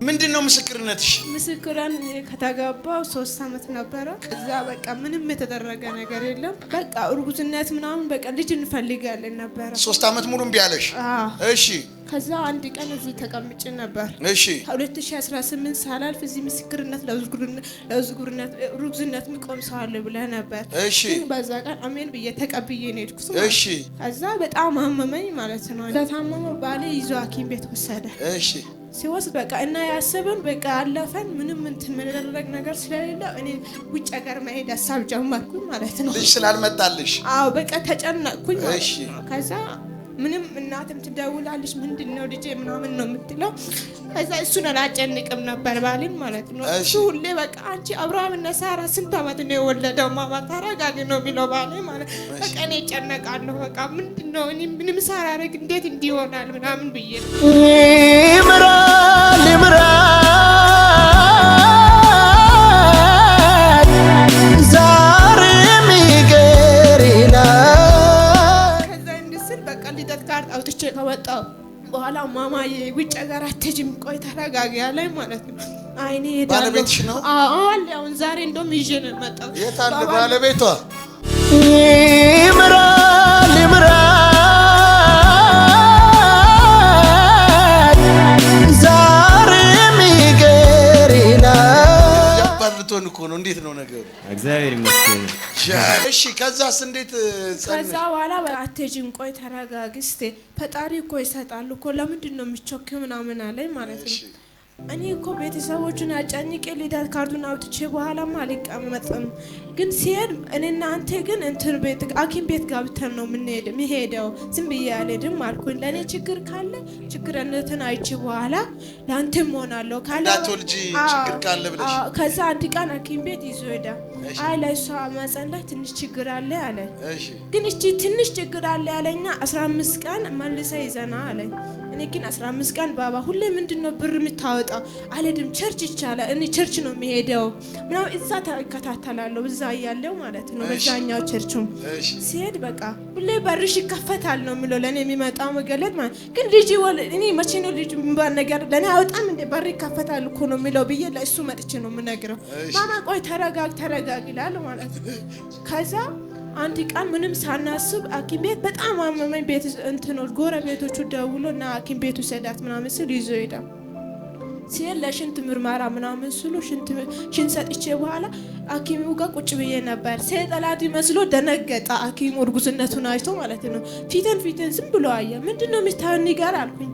ምንድነው ምስክርነትሽ? ምስክራን ከተጋባው 3 አመት ነበረ። እዛ በቃ ምንም የተደረገ ነገር የለም። በቃ እርጉዝነት ምናምን በቃ ልጅ እንፈልጋለን ነበር። 3 አመት ሙሉ እምቢ አለሽ? እሺ። ከዛ አንድ ቀን እዚህ ተቀምጬ ነበር። እሺ። 2018 ሳላልፍ እዚህ ምስክርነት ለእርጉዝነት የሚቆም ሰው አለ ብለህ ነበር። እሺ። በዛ ቀን አሜን ብዬ ተቀብዬ ነው የሄድኩት። እሺ። ከዛ በጣም አመመኝ ማለት ነው። ለታመመ ባሌ ይዞ ሐኪም ቤት ወሰደ። እሺ። ሲወስድ በቃ እና ያሰብን በቃ አለፈን። ምንም እንትን መደረግ ነገር ስለሌለ እኔ ውጭ ሀገር መሄድ ሀሳብ ጀመርኩኝ ማለት ነው። ልጅ ስላልመጣልሽ? አዎ በቃ ተጨነቅኩኝ ማለት እሺ። ነው። ከዛ ምንም እናትም ትደውላለች ምንድነው ልጄ ምናምን ነው የምትለው። ከዛ እሱን አላጨንቅም ነበር ባልን ማለት ነው። እሱ ሁሌ በቃ አንቺ አብርሃም እና ሳራ ስንት አመት ነው የወለደው ማማ ተረጋጊ ነው የሚለው ባሌ ማለት በቃ እኔ እጨነቃለሁ። በቃ ምንድነው እኔ ምንም ሳላረግ እንዴት እንዲሆናል ምናምን ብዬ ነው። ይምራል ዛሬም ይገር ይላል። ከዛ እንድስል በቃ ልደት ካርድ አውጥቼ ከወጣሁ በኋላ ማማዬ ውጭ ሀገር አትሄጂም ቆይ ተረጋጊ ያለኝ ማለት ነው። አይኔ ሄዳለሁ። ባለቤትሽ ነው? አዎ አለ። አሁን ዛሬ እንደውም ይዤ ነው የመጣሁት። የት አለ ባለቤቷ? ይምራል ዛሬም ይገር ይላል። ያባልቶን እኮ ነው። እንዴት ነው ነገሩ? እግዚአብሔር ይመስገን። እሺ። ከዛስ እንዴት ከዛ በኋላ አትሄጂም ቆይ ተረጋጊ እስቲ ፈጣሪ እኮ ይሰጣል እኮ ለምንድን ነው የምትቾኪው ምናምን አለኝ ማለት ነው። እኔ እኮ ቤተሰቦቹን አጫኝቄ ልደት ካርዱን አውጥቼ በኋላማ አልቀመጥም። ግን ሲሄድ እኔና አንተ ግን እንትን ቤት ሐኪም ቤት ገብተን ነው የምንሄደው። ዝም ብዬ አልሄድም አልኩኝ። ለእኔ ችግር ካለ ችግርነትን አይቼ በኋላ ለአንተም ሆናለሁ ካለ እንዳትወልጂ ችግር ካለ ብለሽ ከዛ አንድ ቀን ሐኪም ቤት ይዞ ሄዳ አይ ለእሷ ማህፀን ላይ ትንሽ ችግር አለ አለ። ግን እቺ ትንሽ ችግር አለ ያለኛ 15 ቀን መልሰ ይዘና አለኝ። እኔ ግን 15 ቀን ባባ ሁሌ ምንድነው ብር የምታወጣው? አልሄድም ቸርች ይቻላል እኔ ቸርች ነው የሚሄደው ምናምን እዛ ተከታተላለሁ እዛ ያለው ማለት ነው። በዛኛው ቸርቹም ሲሄድ በቃ ሁሌ በርሽ ይከፈታል ነው የሚለው ለኔ የሚመጣው መገለጥ ማለት ግን ልጅ እኔ መቼ ነው ልጅ የሚባል ነገር ለኔ አውጣም እንደ በር ይከፈታል እኮ ነው የሚለው ብዬ ለእሱ መጥቼ ነው የምነግረው። ማማ ቆይ ተረጋግ ይላል ማለት ነው። ከዛ አንድ ቀን ምንም ሳናስብ ሐኪም ቤት በጣም አመመኝ። ቤት እንትኖች ጎረቤቶቹ ደውሎ እና ሐኪም ቤቱ ሰዳት ምናምን ስል ይዞ ሄዳ ሲል ለሽንት ምርመራ ምናምን ስሉ ሽንት ሰጥቼ በኋላ ሐኪሙ ጋር ቁጭ ብዬ ነበር። ሰይጣላዲ መስሎ ደነገጠ። ሐኪሙ እርጉዝነቱን አይቶ ማለት ነው። ፊትን ዝም ብሎ አየ። ምንድነው የምታየው ንገር አልኩኝ።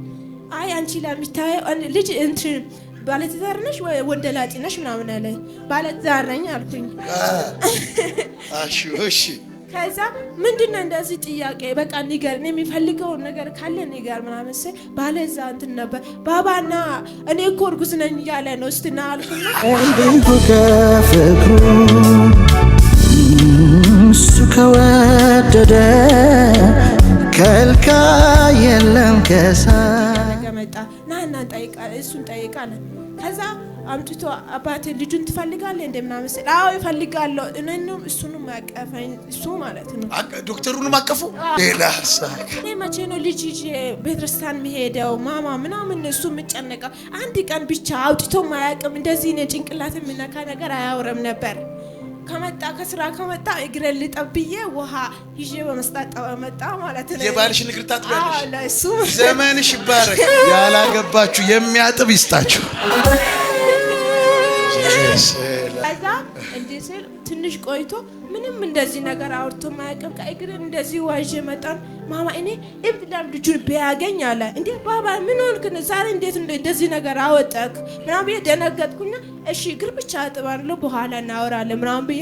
አይ አንቺ ለምታየው ልጅ እንትን ባለትዳር ነሽ ወይ ወንደላጤ ነሽ ምናምን አለ። ባለትዳር ነኝ አልኩኝ። እሺ። ከዛ ምንድነው እንደዚህ ጥያቄ በቃ ንገር እኔ የሚፈልገው ነገር ካለ ንገር ምናምን ስል ባለዛ እንትን ነበር ባባና እኔ እኮ እርጉዝ ነኝ እያለ ነው እስትና አልኩኝ። እንዲሁ ከፍቅሩ እሱ ከወደደ ከልካይ የለም ከሳ መጣ ናና እሱን ጠይቃለ። ከዛ አምጥቶ አባቴ ልጁን ትፈልጋለህ እንደ ምናምን ስል አዎ ይፈልጋለሁ። እኔንም እሱንም ማቀፈኝ እሱ ማለት ነው። ዶክተሩንም አቀፉ። ሌላ ሳክ እኔ መቼ ነው ልጅ ቤተክርስቲያን የሚሄደው ማማ ምናምን እሱ የምጨነቀው አንድ ቀን ብቻ አውጥቶ ማያውቅም። እንደዚህ ነው ጭንቅላት የሚነካ ነገር አያወራም ነበር። ከስራ ከመጣ እግሬን ልጠብዬ ውሃ ይዤ በመስጣጣ መጣ ማለት ነው። የባልሽን እግር ታጥቢያለሽ? ለሱ ዘመንሽ ይባረክ። ያላገባችሁ የሚያጥብ ይስጣችሁ። ከዛ እንዲህ ስል ትንሽ ቆይቶ ምንም እንደዚህ ነገር አውርቶ ማያውቅም። ከእግሬን እንደዚህ ዋዥ መጣን። ማማ እኔ እብዳም ልጁን ቢያገኝ አለ። እንዴ ባባ ምን ሆንክ ዛሬ እንዴት እንደዚህ ነገር አወጣክ ምናምን ብዬ ደነገጥኩና እሺ እግር ብቻ አጥባለሁ በኋላ እናወራለን ምናምን ብዬ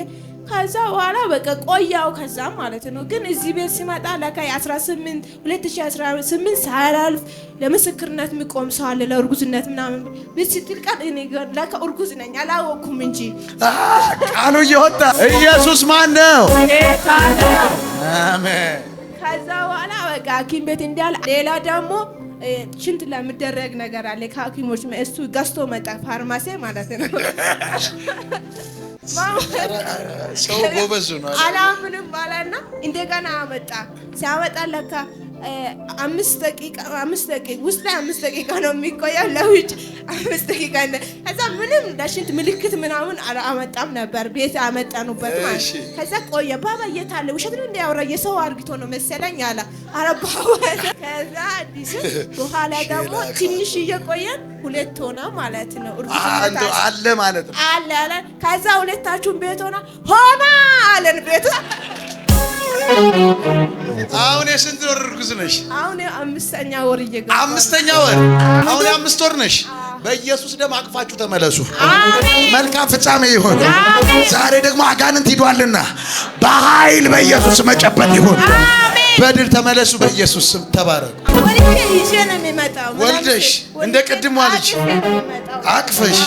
ከዛ በኋላ በቃ ቆያው። ከዛ ማለት ነው ግን እዚህ ቤት ሲመጣ ለካ 2018 ሳላልፍ ለምስክርነት የሚቆም ሰው አለ ለእርጉዝነት ምናምን ብስትል ቀን እኔ ለካ እርጉዝ ነኝ አላወኩም እንጂ ቃሉ እየወጣ ኢየሱስ ማን ነው? አሜን። ከዛ በኋላ በቃ ሐኪም ቤት እንዲያል ሌላ ደግሞ ሽንት ለምደረግ ነገር አለ ከሐኪሞች እሱ ገዝቶ መጣ ፋርማሲ ማለት ነው። ሰው ጎበዝ ነው አላምንም ባለና እንደገና አመጣ። ሲያመጣ ለካ 5 ደቂቃ ውስጥ ላይ 5 ደቂቃ ነው የሚቆየው ለውጭ 5 ደቂቃ ከዛ ምንም ዳሽንት ምልክት ምናምን አመጣም ነበር ቤት አመጣኑበት ማለት ከዛ ቆየ ባባ የታለ ውሸት ነው እንዲያወራ የሰው አርግቶ ነው መሰለኝ አለ አረባው ከዛ አዲስ በኋላ ደግሞ ትንሽ እየቆየን 2 ሆነ ማለት ነው አንዱ አለ ማለት ነው አለ ከዛ ሁለታችሁም ቤት ሆና አለን ቤት አሁን የስንት ወር እርጉዝ ነሽ? አሁን 5ኛ ወር እየገባ 5ኛ ወር አሁን 5 ወር ነሽ። በኢየሱስ ደም አቅፋችሁ ተመለሱ። አሜን። መልካም ፍጻሜ ይሁን። አሜን። ዛሬ ደግሞ አጋንንት ሂዷልና በኃይል በኢየሱስ መጨበጥ ይሁን። አሜን። በድል ተመለሱ። በኢየሱስ ስም ተባረኩ። ወልጄ ይዤ ነው የሚመጣው። ወልደሽ እንደ ቅድም ልጅ አቅፈሽ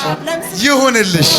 ይሁንልሽ።